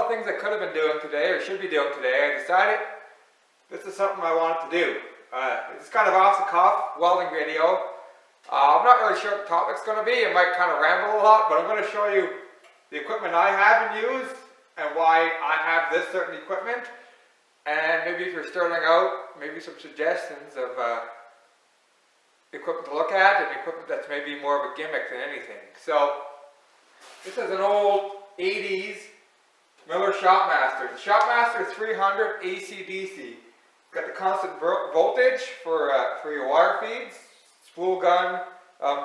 of things I could have been doing today, or should be doing today. I decided this is something I wanted to do. It's kind of off the cuff welding video. I'm not really sure what the topic's going to be. I might kind of ramble a lot, but I'm going to show you the equipment I have and use and why I have this certain equipment. And maybe if you're starting out, maybe some suggestions of equipment to look at and equipment that's maybe more of a gimmick than anything. So this is an old 80s Miller Shopmaster. The Shopmaster 300 AC/DC. It's got the constant voltage for your wire feeds, spool gun,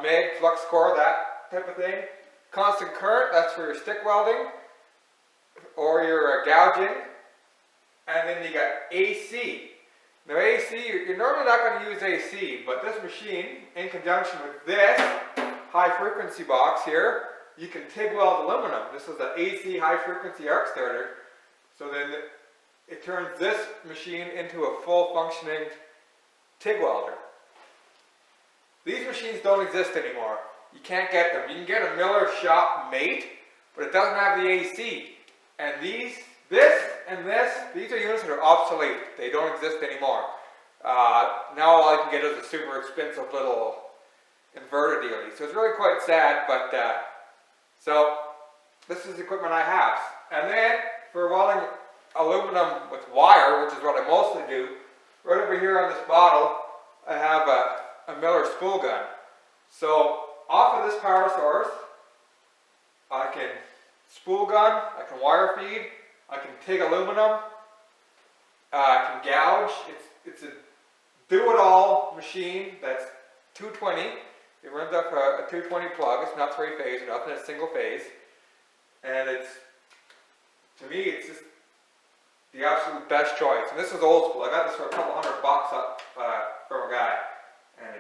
MIG, flux core, that type of thing. Constant current, that's for your stick welding or your gouging. And then you got AC. Now AC, you're normally not going to use AC, but this machine, in conjunction with this high frequency box here, you can TIG weld aluminum. This is an AC high frequency arc starter. So then it turns this machine into a full functioning TIG welder. These machines don't exist anymore. You can't get them. You can get a Miller Shop Mate, but it doesn't have the AC. And these are units that are obsolete. They don't exist anymore. Now all I can get is a super expensive little inverter dealie. So it's really quite sad, but so this is the equipment I have. And then for welding aluminum with wire, which is what I mostly do, right over here on this bottle, I have a Miller spool gun. So off of this power source, I can spool gun, I can wire feed, I can TIG aluminum, I can gouge. It's a do-it-all machine that's 220. It runs off a 220 plug. It's not three-phase or nothing, it's single phase. And it's, to me, it's just the absolute best choice. And this is old school. I got this for a couple $100 up from a guy. And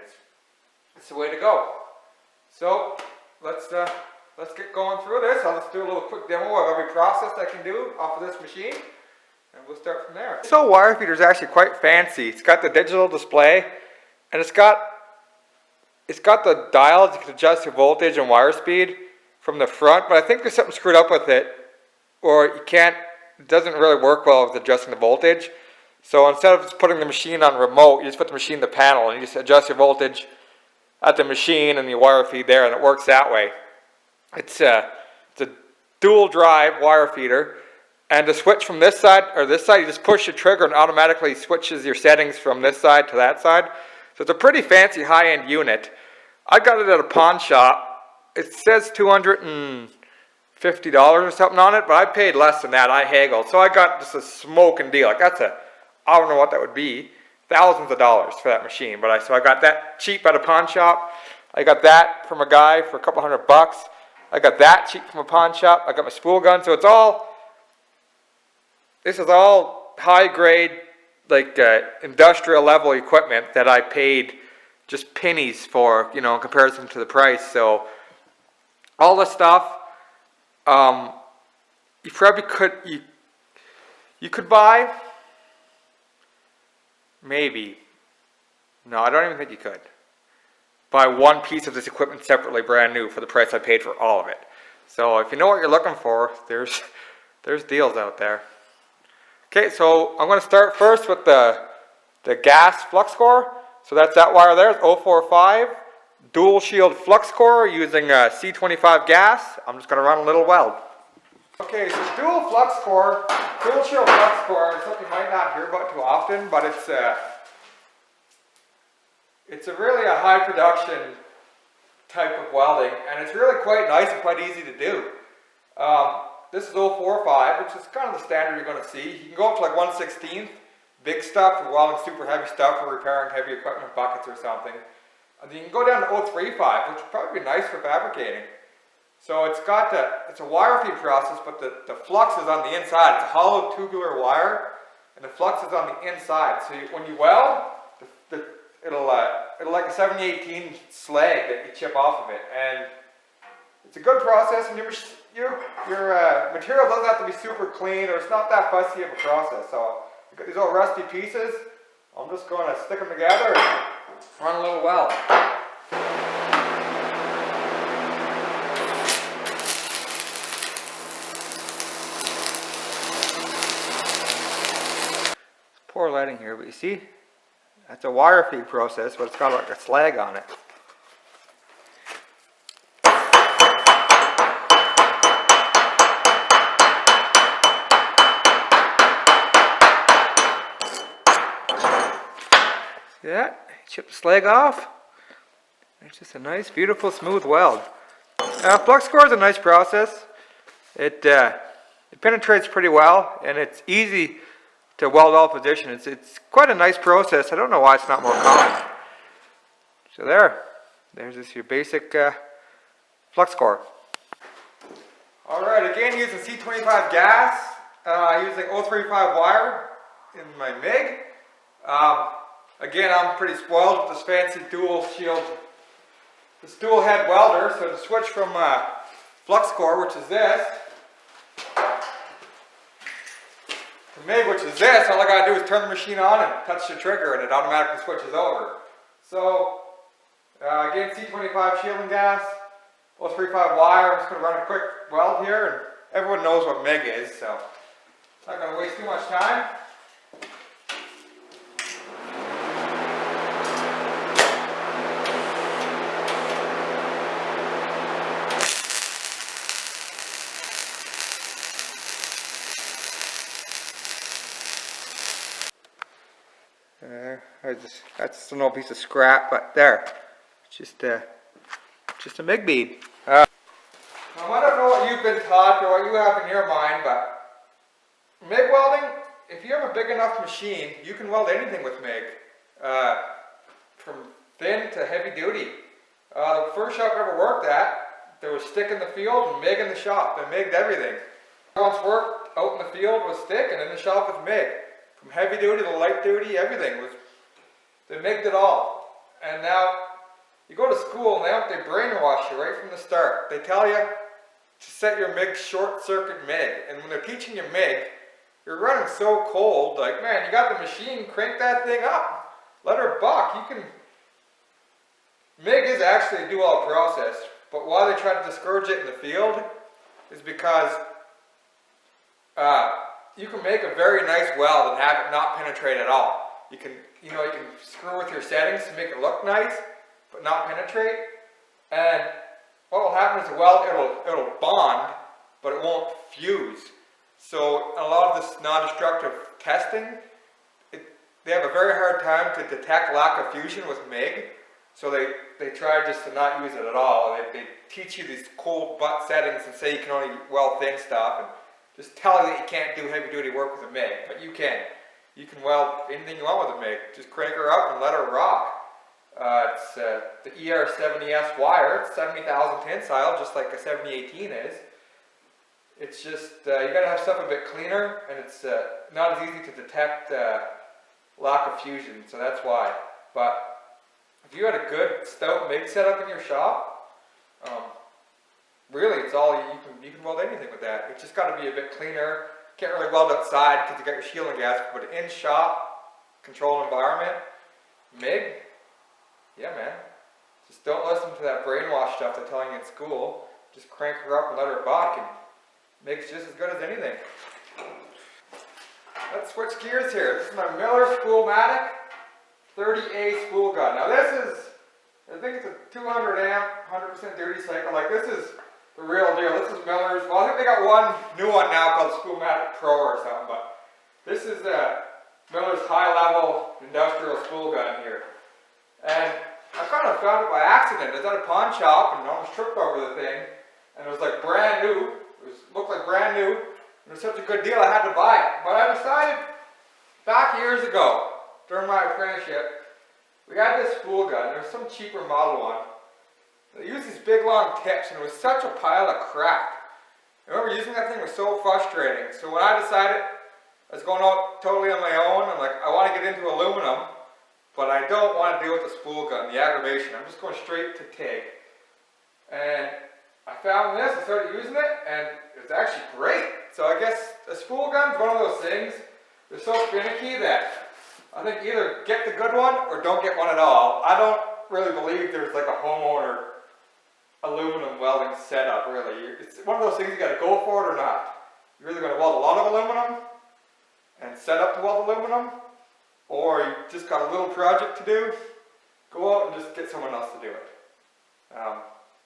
it's the way to go. So let's get going through this. I'll just do a little quick demo of every process I can do off of this machine, and we'll start from there. This old wire feeder is actually quite fancy. It's got the digital display, and it's got the dials. You can adjust your voltage and wire speed from the front, but I think there's something screwed up with it, or it doesn't really work well with adjusting the voltage. So instead of just putting the machine on remote, you just put the machine in the panel, and you just adjust your voltage at the machine and the wire feed there, and it works that way. It's a dual drive wire feeder, and to switch from this side or this side, you just push the trigger and automatically switches your settings from this side to that side. So it's a pretty fancy high-end unit. I got it at a pawn shop. It says $250 or something on it, but I paid less than that. I haggled, so I got just a smoking deal. Like I don't know what that would be. Thousands of dollars for that machine, so I got that cheap at a pawn shop. I got that from a guy for a couple $100. I got that cheap from a pawn shop. I got my spool gun, so this is all high grade, like industrial level equipment that I paid just pennies for, in comparison to the price. So all this stuff, you probably you could buy. Maybe. No, I don't even think you could buy one piece of this equipment separately, brand new, for the price I paid for all of it. So if you know what you're looking for, there's deals out there. Okay, so I'm going to start first with the gas flux core. So that's that wire there. It's 045 dual shield flux core using C25 gas. I'm just going to run a little weld. Okay, so dual shield flux core is something you might not hear about too often, but it's really a high production type of welding, and it's really quite nice and quite easy to do. This is 045, which is kind of the standard you're going to see. You can go up to like 1/16, big stuff for welding super heavy stuff or repairing heavy equipment, buckets or something. And then you can go down to 035, which would probably be nice for fabricating. So it's a wire feed process, but the flux is on the inside. It's a hollow tubular wire, and the flux is on the inside. So when you weld, it'll like a 7018 slag that you chip off of it, and it's a good process. And your material doesn't have to be super clean, or it's not that fussy of a process. So you've got these old rusty pieces. I'm just going to stick them together and run a little weld. lighting here, but you see, that's a wire feed process, but it's got like a slag on it. See that? Chip the slag off. It's just a nice, beautiful, smooth weld. Flux core is a nice process. It penetrates pretty well, and it's easy to weld all positions. It's quite a nice process. I don't know why it's not more common. So there's just your basic flux core. Alright, again using C25 gas, using 035 wire in my MIG. Again, I'm pretty spoiled with this fancy dual shield, this dual head welder. So to switch from flux core, which is this, to MIG, which is this, all I gotta do is turn the machine on and touch the trigger and it automatically switches over. So again, C25 shielding gas, 035 wire. I'm just gonna run a quick weld here, and everyone knows what MIG is, so not gonna waste too much time. That's an old piece of scrap, but there, it's just a MIG bead. Now I don't know what you've been taught or what you have in your mind, but MIG welding, if you have a big enough machine, you can weld anything with MIG, from thin to heavy duty. The first shop I ever worked at, there was stick in the field and MIG in the shop. They MIG'd everything. I once worked out in the field with stick, and in the shop with MIG. From heavy duty to light duty, everything was. They MIG'd it all. And now, you go to school and they brainwash you right from the start. They tell you to set your MIG short circuit MIG. And when they're teaching you MIG, you're running so cold, like, man, you got the machine, crank that thing up. Let her buck. You can... MIG is actually a do-all process. But why they try to discourage it in the field is because you can make a very nice weld and have it not penetrate at all. You can screw with your settings to make it look nice, but not penetrate. And what will happen is the weld, it'll bond, but it won't fuse. So a lot of this non-destructive testing, they have a very hard time to detect lack of fusion with MIG. So they try just to not use it at all. They teach you these cold butt settings and say you can only weld thin stuff, and just tell you that you can't do heavy duty work with a MIG, but you can. You can weld anything you want with a MIG. Just crank her up and let her rock. It's the ER70S wire. It's 70,000 tensile, just like a 7018 is. It's just, you gotta have stuff a bit cleaner, and it's not as easy to detect lack of fusion, so that's why. But if you had a good stout MIG setup in your shop, really it's all you can weld anything with that. It's just got to be a bit cleaner. Can't really weld outside because you got your shielding gas, but in shop, controlled environment, MIG, yeah man. Just don't listen to that brainwash stuff they're telling you in school. Just crank her up and let her buck, and MIG's just as good as anything. Let's switch gears here. This is my Miller Spoolmatic 30A spool gun. Now this is, I think it's a 200 amp, 100% duty cycle. Like, this is the real deal. This is Miller's. Well, I think they got one new one now called Spoolmatic Pro or something, but this is Miller's high-level industrial spool gun here. And I kind of found it by accident. I was at a pawn shop and almost tripped over the thing, and it was like brand new. Looked like brand new. It was such a good deal I had to buy it. But I decided back years ago, during my apprenticeship, we had this spool gun. There was some cheaper model one. They used these big long tips, and it was such a pile of crap. I remember using that thing was so frustrating. So when I decided I was going out totally on my own, I'm like, I want to get into aluminum, but I don't want to deal with the spool gun, the aggravation. I'm just going straight to TIG. And I found this, I started using it, and it's actually great. So I guess a spool gun's one of those things, they're so finicky that I think either get the good one or don't get one at all. I don't really believe there's like a homeowner aluminum welding setup, really. It's one of those things you got to go for it or not. You're either going to weld a lot of aluminum and set up to weld aluminum, or you just got a little project to do, go out and just get someone else to do it.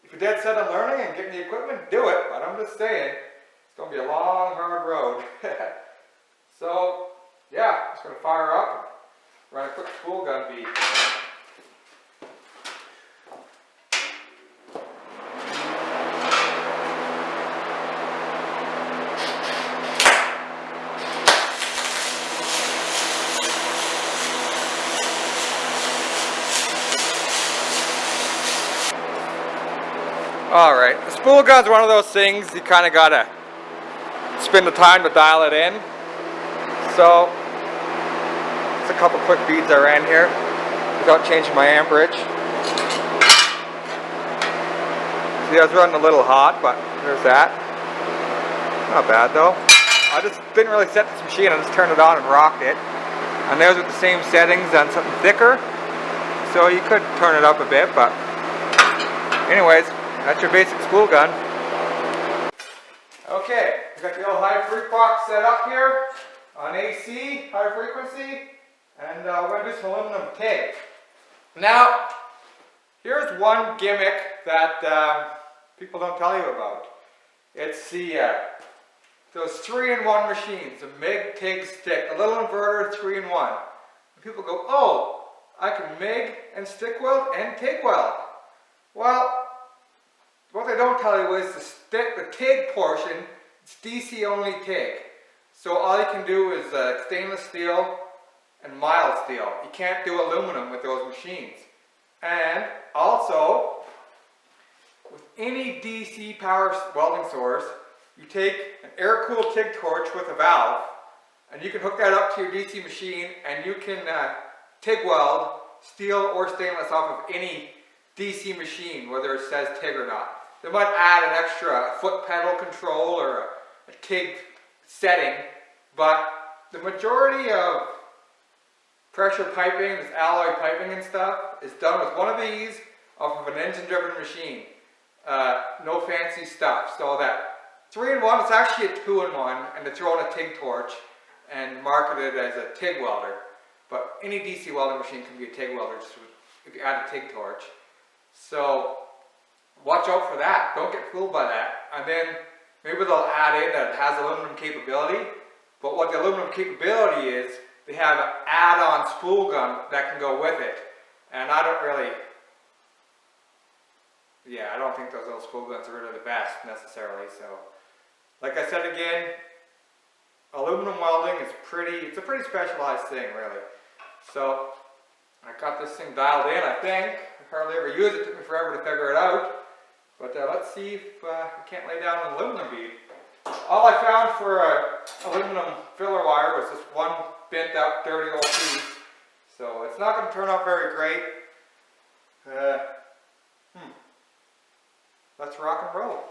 If you're dead set on learning and getting the equipment, do it, but I'm just saying, it's going to be a long, hard road. So, yeah, I'm just going to fire up and run a quick spool gun bead. Alright, the spool gun's one of those things you kind of gotta spend the time to dial it in. So, just a couple quick beads I ran here without changing my amperage. See, I was running a little hot, but there's that. Not bad though. I just didn't really set this machine, I just turned it on and rocked it. And there's with the same settings on something thicker. So you could turn it up a bit, but anyways, that's your basic spool gun. Okay, we've got the old high freak box set up here on AC, high frequency, and we're going to do some aluminum TIG. Now, here's one gimmick that people don't tell you about. It's those 3-in-1 machines, the MIG, TIG, stick, a little inverter, 3-in-1. And people go, oh, I can MIG and stick weld and TIG weld. Well, what they don't tell you is the TIG portion, it's DC only TIG. So all you can do is stainless steel and mild steel. You can't do aluminum with those machines. And also, with any DC power welding source, you take an air-cooled TIG torch with a valve, and you can hook that up to your DC machine, and you can TIG weld steel or stainless off of any DC machine, whether it says TIG or not. They might add an extra foot pedal control or a TIG setting, but the majority of pressure piping, this alloy piping and stuff, is done with one of these off of an engine-driven machine. No fancy stuff. So that 3-in-1 is actually a 2-in-1, and they throw in a TIG torch and market it as a TIG welder. But any DC welding machine can be a TIG welder just if you add a TIG torch. So watch out for that. Don't get fooled by that. And then maybe they'll add in that it has aluminum capability. But what the aluminum capability is, they have an add-on spool gun that can go with it. And I don't really, I don't think those little spool guns are really the best necessarily. So, like I said again, aluminum welding is it's a pretty specialized thing really. So, I got this thing dialed in, I think. I hardly ever use it. It took me forever to figure it out. But let's see if I can't lay down an aluminum bead. All I found for aluminum filler wire was this one bent up, dirty old piece. So it's not going to turn out very great. Let's rock and roll.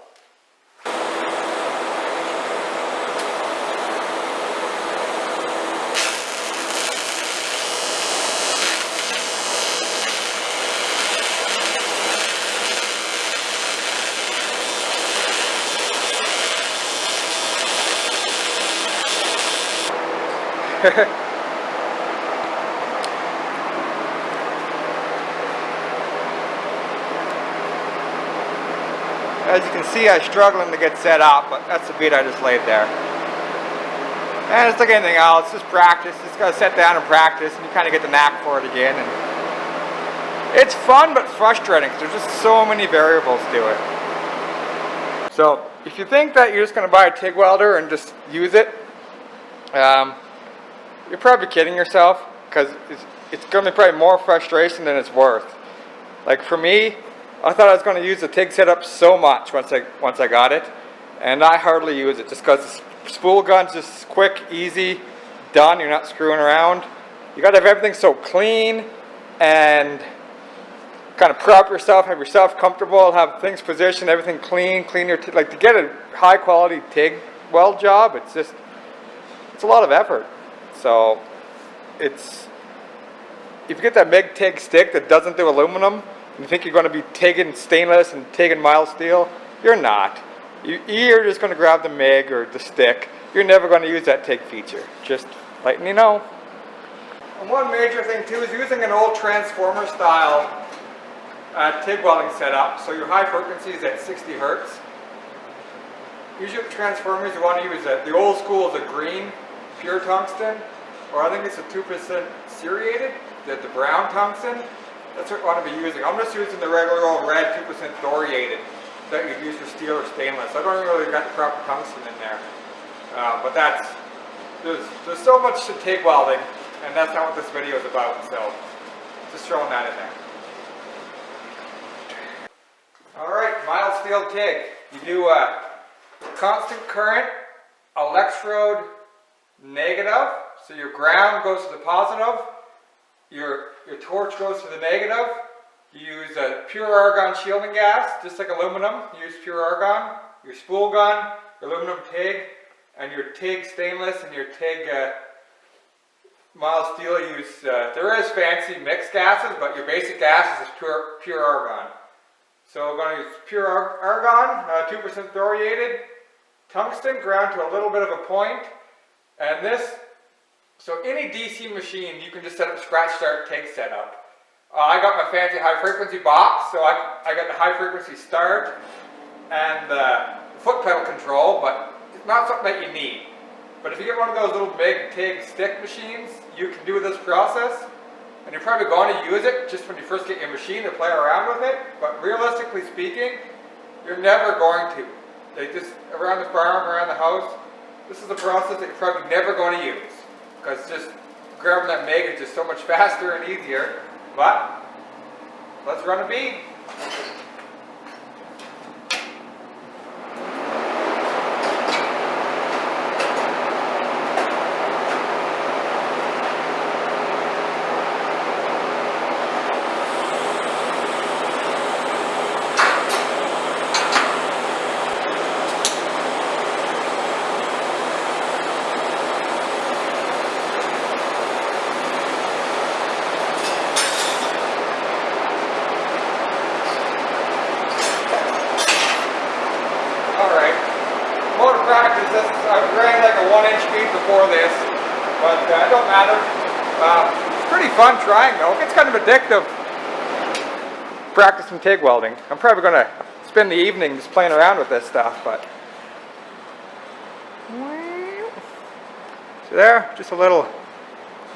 As you can see, I'm struggling to get set up, but that's the bead I just laid there. And it's like anything else, it's just practice. You just gotta sit down and practice, and you kind of get the knack for it again. And it's fun, but frustrating because there's just so many variables to it. So if you think that you're just gonna buy a TIG welder and just use it, you're probably kidding yourself, because it's going to be probably more frustration than it's worth. Like for me, I thought I was going to use the TIG setup so much once I got it, and I hardly use it just because the spool gun's just quick, easy, done. You're not screwing around. You got to have everything so clean and kind of prep yourself, have yourself comfortable, have things positioned, everything clean your like to get a high quality TIG weld job. It's a lot of effort. So if you get that MIG TIG stick that doesn't do aluminum, and you think you're going to be TIGging stainless and TIGging mild steel, you're not. You're just going to grab the MIG or the stick. You're never going to use that TIG feature. Just letting you know. And one major thing too is using an old transformer style TIG welding setup. So your high frequency is at 60 Hertz. Usually with transformers you want to use the old school is a green pure tungsten, or I think it's a 2% seriated, the brown tungsten. That's what you want to be using. I'm just using the regular old red 2% thoriated that you'd use for steel or stainless. I don't really got the proper tungsten in there. But there's so much to TIG welding, and that's not what this video is about, so just throwing that in there. Alright, mild steel TIG. You do constant current, electrode negative, so your ground goes to the positive, your torch goes to the negative. You use pure argon shielding gas, just like aluminum. You use pure argon. Your spool gun, your aluminum TIG, and your TIG stainless and your TIG mild steel use, there is fancy mixed gases, but your basic gas is pure argon. So we're going to use pure argon, 2% thoriated, tungsten ground to a little bit of a point, and this, so any DC machine you can just set up scratch start TIG setup. I got my fancy high frequency box, so I got the high frequency start and the foot pedal control, but it's not something that you need. But if you get one of those little big TIG stick machines, you can do this process, and you're probably going to use it just when you first get your machine to play around with it, but realistically speaking, you're never going to. They just, around the farm, around the house, this is a process that you're probably never going to use, because just grabbing that MIG is just so much faster and easier. But let's run a bead. Practice this. I ran like a 1-inch bead before this, but it don't matter. It's pretty fun trying though. It gets kind of addictive practicing TIG welding. I'm probably going to spend the evening just playing around with this stuff, but so there, just a little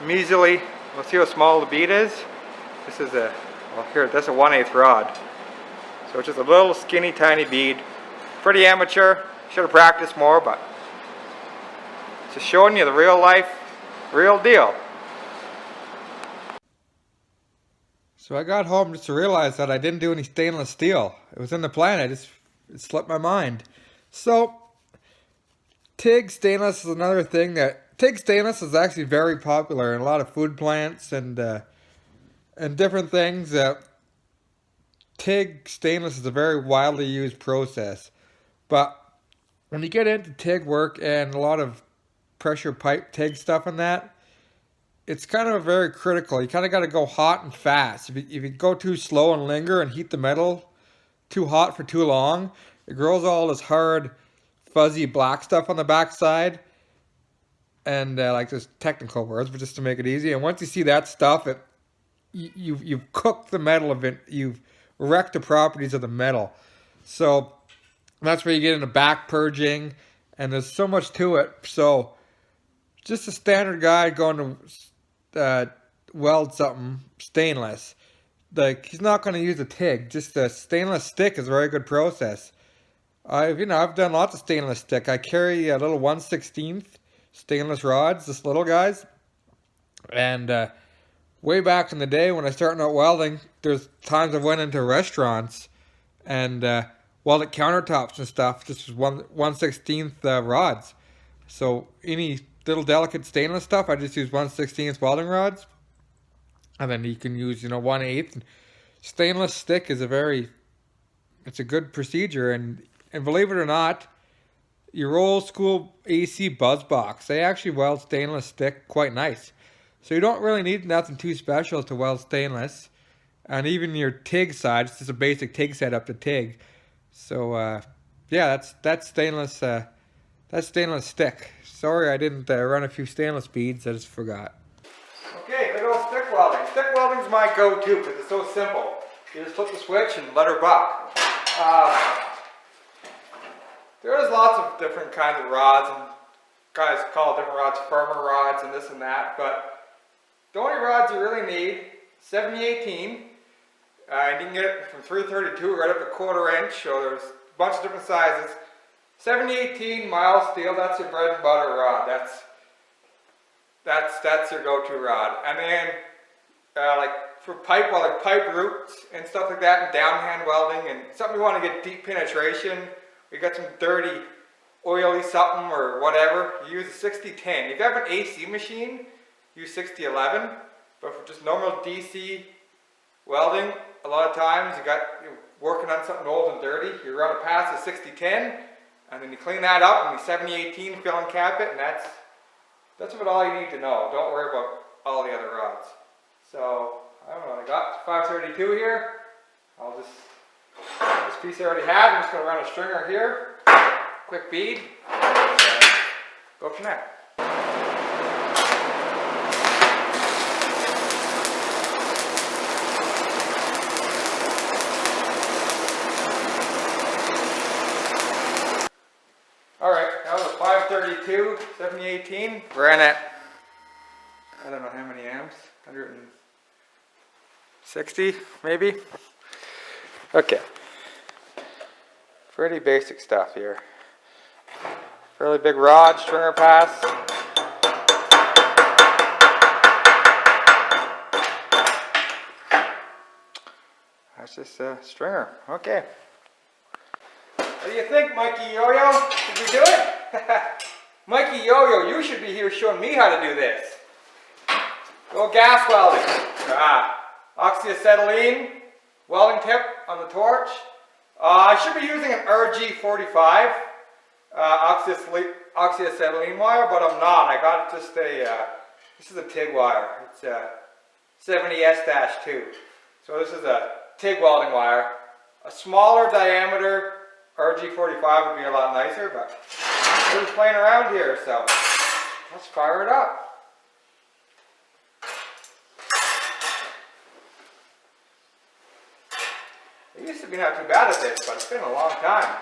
measly. Let's see how small the bead is. This is a, well here, that's a 1/8 rod. So it's just a little skinny tiny bead. Pretty amateur. Should have practiced more, but just showing you the real life, real deal. So I got home just to realize that I didn't do any stainless steel. It was in the plan, it slipped my mind. So TIG stainless is another thing that, TIG stainless is actually very popular in a lot of food plants and different things. TIG stainless is a very widely used process, but when you get into TIG work and a lot of pressure pipe TIG stuff and that, it's kind of very critical. You kind of got to go hot and fast. If you go too slow and linger and heat the metal too hot for too long, it grows all this hard, fuzzy black stuff on the backside. And like this technical words, but just to make it easy. And once you see that stuff, you've cooked the metal of it. You've wrecked the properties of the metal. So that's where you get into back purging, and there's so much to it. So just a standard guy going to weld something stainless, like he's not going to use a TIG. Just a stainless stick is a very good process. I've done lots of stainless stick. I carry a little 1/16 stainless rods, this little guys, and way back in the day when I started out welding, there's times I went into restaurants and welded countertops and stuff, just 1/16 rods. So any little delicate stainless stuff, I just use 1/16 welding rods, and then you can use 1/8. Stainless stick is it's a good procedure, and believe it or not, your old school AC buzz box, they actually weld stainless stick quite nice. So you don't really need nothing too special to weld stainless, and even your TIG side, it's just a basic TIG setup to TIG. So yeah, that's stainless. That's stainless stick. Sorry, I didn't run a few stainless beads. I just forgot. Okay, welding. Stick welding is my go-to because it's so simple. You just flip the switch and let her buck. There's lots of different kinds of rods, and guys call different rods firmer rods and this and that, but the only rods you really need, 70-18. You can get it from 332 right up to 1/4 inch, so there's a bunch of different sizes. 70-18 mild steel, that's your bread and butter rod. That's your go-to rod. And then like for pipe welding, pipe roots and stuff like that, and downhand welding, and something you want to get deep penetration, you got some dirty, oily something or whatever, you use a 60-10. If you have an AC machine, use 60-11. But for just normal DC welding, a lot of times you're working on something old and dirty, you run it past the 60-10, and then you clean that up and you 70-18 fill and cap it, and that's about all you need to know. Don't worry about all the other rods. So, I don't know, I got 532 here. This piece I already have, I'm just going to run a stringer here, quick bead, and go from there. Alright, that was 532, 70-18. Ran at, I don't know how many amps, 160 maybe? Okay. Pretty basic stuff here. Fairly big rod, stringer pass. That's just a stringer. Okay. What do you think, Mikey Yo-Yo? Should we do it? Mikey Yo-Yo, you should be here showing me how to do this. Go gas welding. Oxyacetylene welding tip on the torch. I should be using an RG45 oxyacetylene wire, but I'm not. I got just this is a TIG wire. It's a 70S-2. So this is a TIG welding wire. A smaller diameter RG45 would be a lot nicer, but we're just playing around here, so let's fire it up. I used to be not too bad at this, but it's been a long time.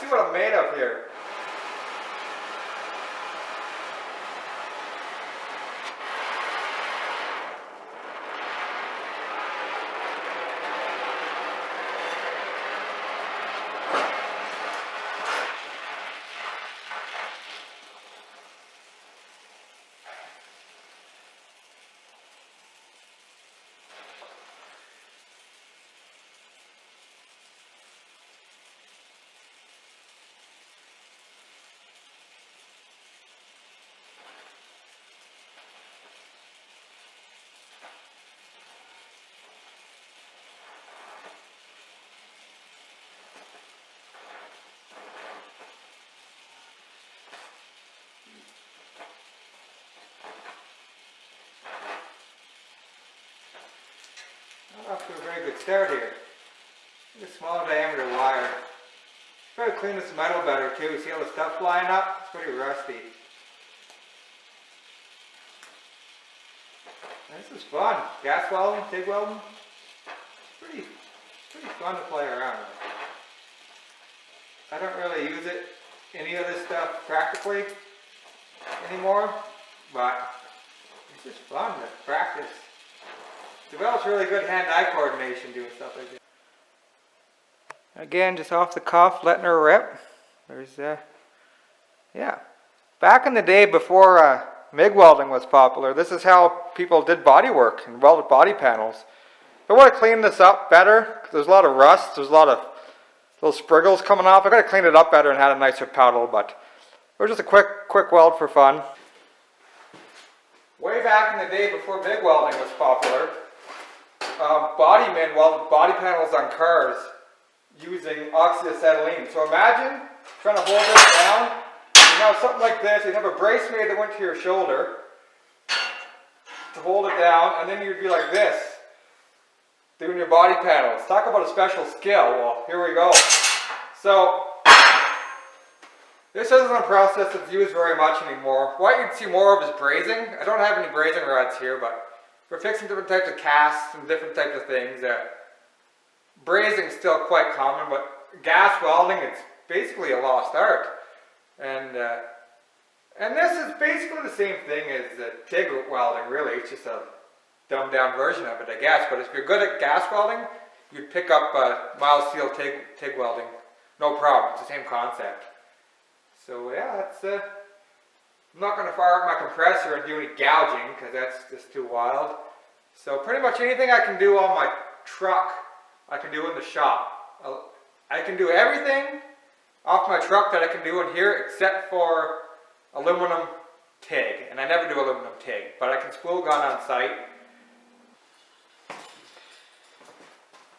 See what I'm made of here. Off to a very good start here. A small diameter wire. Try to clean this metal better too. See all the stuff flying up? It's pretty rusty. This is fun. Gas welding, TIG welding. Pretty fun to play around with. I don't really use any of this stuff practically anymore, but it's just fun to practice. Develops really good hand-eye coordination doing stuff like this. Again, just off the cuff, letting her rip. There's, yeah. Back in the day before MIG welding was popular, this is how people did body work and welded body panels. I want to clean this up better, because there's a lot of rust, there's a lot of little spriggles coming off. I got to clean it up better and had a nicer paddle, but it was just a quick weld for fun. Way back in the day before MIG welding was popular, body men welded body panels on cars using oxyacetylene. So imagine trying to hold this down. You have something like this. You'd have a brace made that went to your shoulder to hold it down, and then you'd be like this, doing your body panels. Talk about a special skill. Well, here we go. So This isn't a process that's used very much anymore. What you'd see more of is brazing. I don't have any brazing rods here, but for fixing different types of casts and different types of things, brazing is still quite common, but gas welding, it's basically a lost art. And this is basically the same thing as TIG welding, really. It's just a dumbed down version of it, I guess. But if you're good at gas welding, you'd pick up mild steel TIG welding. No problem, it's the same concept. So yeah, that's, I'm not going to fire up my compressor and do any gouging because that's just too wild. So pretty much anything I can do on my truck, I can do in the shop. I can do everything off my truck that I can do in here except for aluminum TIG. And I never do aluminum TIG, but I can spool gun on site.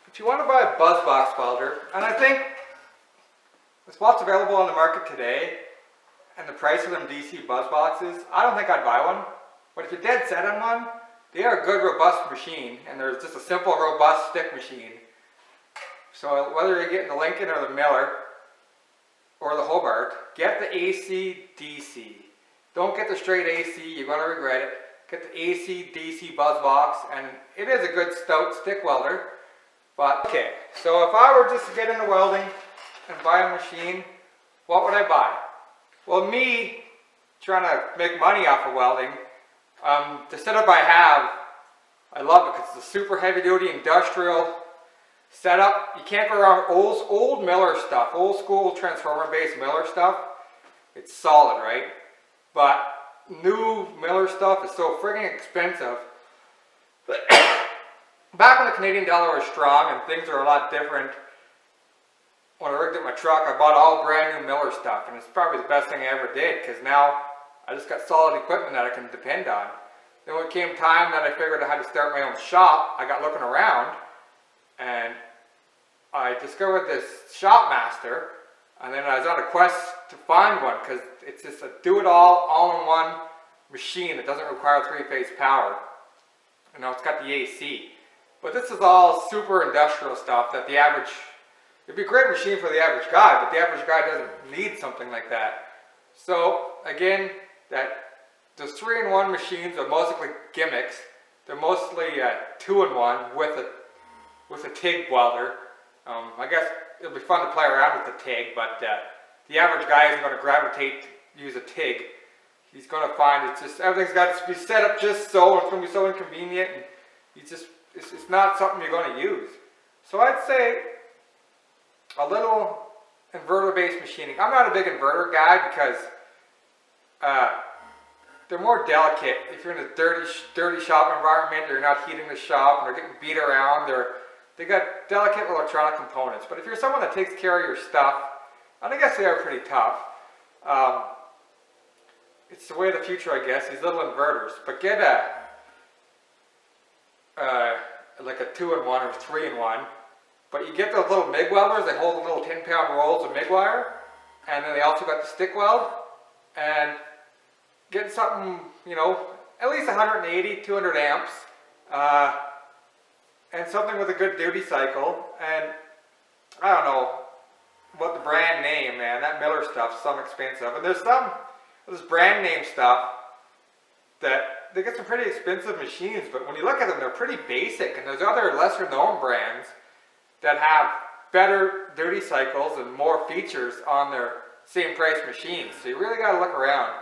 If you want to buy a buzz box welder, and I think there's lots available on the market today, and the price of them DC buzz boxes, I don't think I'd buy one. But if you're dead set on one, they are a good robust machine, and they're just a simple robust stick machine. So whether you're getting the Lincoln or the Miller or the Hobart, get the AC DC. Don't get the straight AC, you're going to regret it. Get the AC DC buzz box, and it is a good stout stick welder. But okay, so if I were just to get into welding and buy a machine, what would I buy? Well, me trying to make money off of welding, the setup I have, I love it because it's a super heavy duty industrial setup. You can't go around old Miller stuff, old school transformer based Miller stuff. It's solid, right? But new Miller stuff is so friggin' expensive. Back when the Canadian dollar was strong and things are a lot different, when I rigged up my truck, I bought all brand new Miller stuff, and it's probably the best thing I ever did because now I just got solid equipment that I can depend on. Then when it came time that I figured I had to start my own shop, I got looking around and I discovered this Shopmaster, and then I was on a quest to find one because it's just a do-it-all, all-in-one machine that doesn't require three-phase power. You know, it's got the AC. But this is all super industrial stuff that the average, it'd be a great machine for the average guy, but the average guy doesn't need something like that. So again, those 3-in-1 machines are mostly gimmicks. They're mostly 2-in-1 with a TIG welder. I guess it'll be fun to play around with the TIG, but the average guy isn't going to gravitate to use a TIG. He's going to find it's just, everything's got to be set up just so, it's going to be so inconvenient, and it's not something you're going to use. So I'd say a little inverter-based machining. I'm not a big inverter guy because they're more delicate. If you're in a dirty shop environment, you're not heating the shop, and they're getting beat around, they got delicate electronic components. But if you're someone that takes care of your stuff, and I guess they are pretty tough, it's the way of the future, I guess, these little inverters. But get like a 2-in-1 or 3-in-1. But you get those little MIG welders, they hold the little 10-pound rolls of MIG wire, and then they also got the stick weld, and get something, you know, at least 180, 200 amps, and something with a good duty cycle, and I don't know what the brand name, man, that Miller stuff's some expensive, and there's some of this brand name stuff that they get some pretty expensive machines, but when you look at them, they're pretty basic, and there's other lesser known brands that have better duty cycles and more features on their same price machines. So you really got to look around.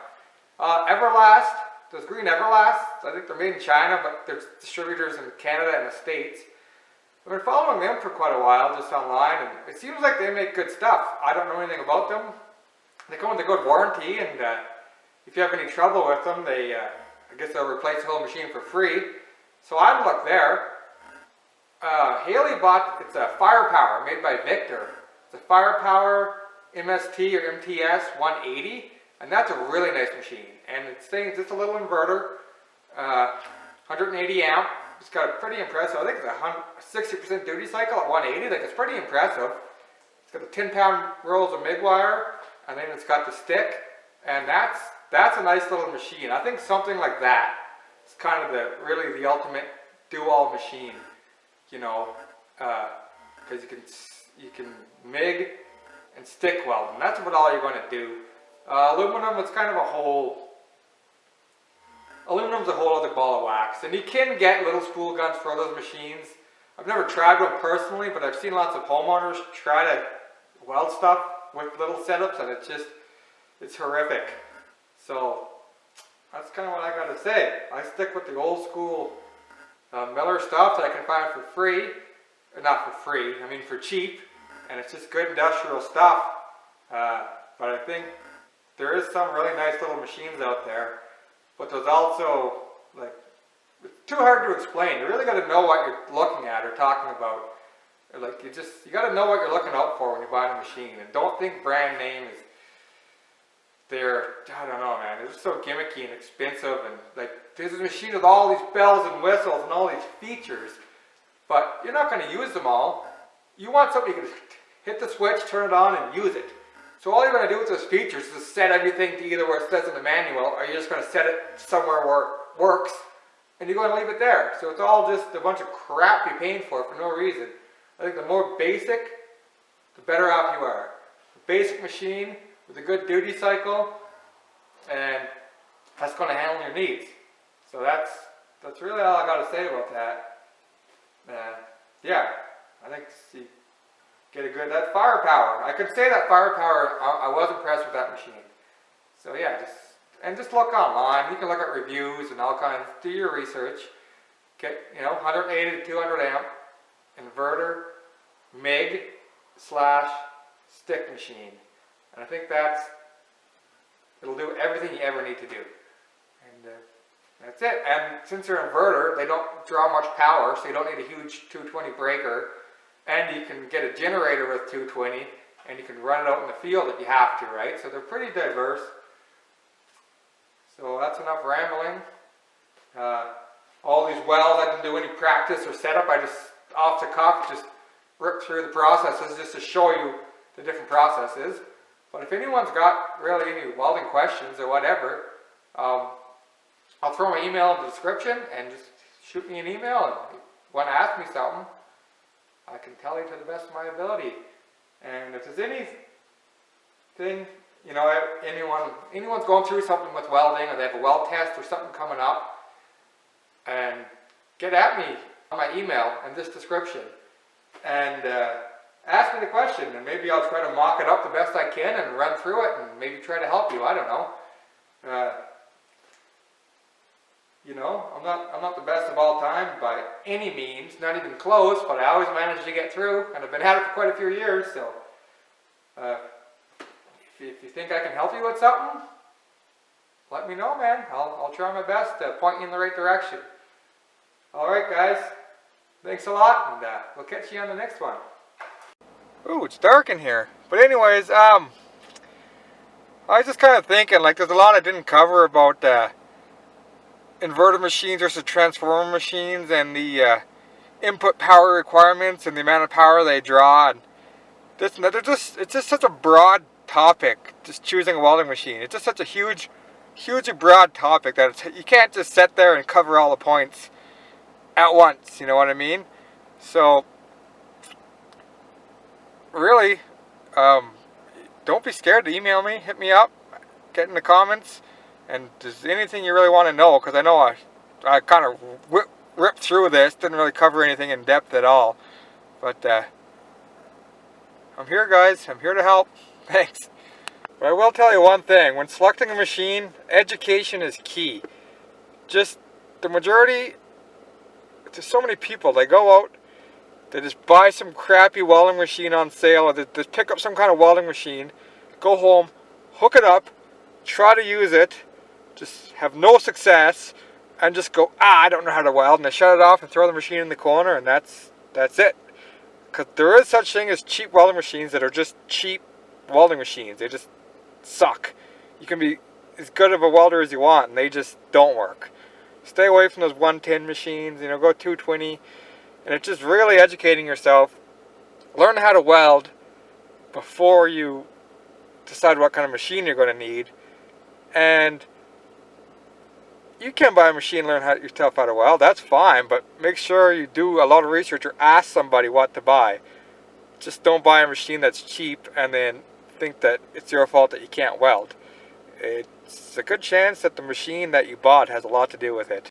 Everlast, those green Everlasts, I think they're made in China, but there's distributors in Canada and the States. I've been following them for quite a while, just online, and it seems like they make good stuff. I don't know anything about them. They come with a good warranty, and if you have any trouble with them, I guess they'll replace the whole machine for free. So I'd look there. Haley bought, it's a Firepower made by Victor. It's a Firepower MST or MTS 180, and that's a really nice machine. And it's saying it's just a little inverter, 180 amp. It's got a pretty impressive, I think it's a 60% duty cycle at 180, like it's pretty impressive. It's got the 10-pound rolls of MIG wire, and then it's got the stick, and that's a nice little machine. I think something like that is kind of really the ultimate do-all machine, you know, because you can MIG and stick weld, and that's about all you're going to do. Aluminum is kind of a whole, aluminum's a whole other ball of wax. And you can get little spool guns for those machines. I've never tried one personally, but I've seen lots of homeowners try to weld stuff with little setups, and it's horrific. So that's kind of what I got to say. I stick with the old school Miller stuff that I can find for free. Not for free, I mean for cheap. And it's just good industrial stuff. But I think there is some really nice little machines out there. But there's also, like, it's too hard to explain. You really got to know what you're looking at or talking about. Like, you got to know what you're looking out for when you buy a machine. And don't think brand name is, I don't know, man. They're just so gimmicky and expensive. And like, there's a machine with all these bells and whistles and all these features. But you're not going to use them all. You want something you can just hit the switch, turn it on, and use it. So all you're going to do with those features is set everything to either where it says in the manual, or you're just going to set it somewhere where it works, and you're going to leave it there. So it's all just a bunch of crap you're paying for no reason. I think the more basic, the better off you are. A basic machine with a good duty cycle, and that's going to handle your needs. So that's really all I got to say about that. Yeah, I think you get a good, that firepower. I could say that firepower, I was impressed with that machine. So yeah, just look online. You can look at reviews and all kinds, do your research. Get, 180 to 200 amp inverter, MIG / stick machine. And I think it'll do everything you ever need to do. And that's it. And since they're inverter, they don't draw much power, so you don't need a huge 220 breaker. And you can get a generator with 220, and you can run it out in the field if you have to, right? So they're pretty diverse. So that's enough rambling. All these welds, I didn't do any practice or setup. I just, off the cuff, just ripped through the processes just to show you the different processes. But if anyone's got really any welding questions or whatever, I'll throw my email in the description and just shoot me an email. And if you want to ask me something, I can tell you to the best of my ability. And if there's anything, anyone's going through something with welding, or they have a weld test or something coming up, and get at me on my email in this description and ask me the question, and maybe I'll try to mock it up the best I can and run through it and maybe try to help you. I don't know. I'm not the best of all time by any means, not even close, but I always manage to get through, and I've been at it for quite a few years. So if you think I can help you with something, let me know, man. I'll try my best to point you in the right direction. Alright guys, thanks a lot, and we'll catch you on the next one. Ooh, it's dark in here. But anyways, I was just kind of thinking, like, there's a lot I didn't cover about inverter machines versus transformer machines, and the input power requirements and the amount of power they draw. And it's just such a broad topic, just choosing a welding machine. It's just such a hugely broad topic that you can't just sit there and cover all the points at once, you know what I mean? So really, don't be scared to email me, hit me up, get in the comments, and if there's anything you really want to know, because I know I kind of ripped through this, didn't really cover anything in depth at all, but I'm here, guys, I'm here to help. Thanks. But I will tell you one thing, when selecting a machine, education is key. Just the majority, there's so many people, they go out, they just buy some crappy welding machine on sale, or they pick up some kind of welding machine, go home, hook it up, try to use it, just have no success, and just go, I don't know how to weld, and they shut it off and throw the machine in the corner, and that's it. Because there is such thing as cheap welding machines that are just cheap welding machines. They just suck. You can be as good of a welder as you want, and they just don't work. Stay away from those 110 machines, go 220, and it's just really educating yourself. Learn how to weld before you decide what kind of machine you're going to need. And you can buy a machine, learn yourself how to weld, that's fine, but make sure you do a lot of research or ask somebody what to buy. Just don't buy a machine that's cheap and then think that it's your fault that you can't weld. it's a good chance that the machine that you bought has a lot to do with it.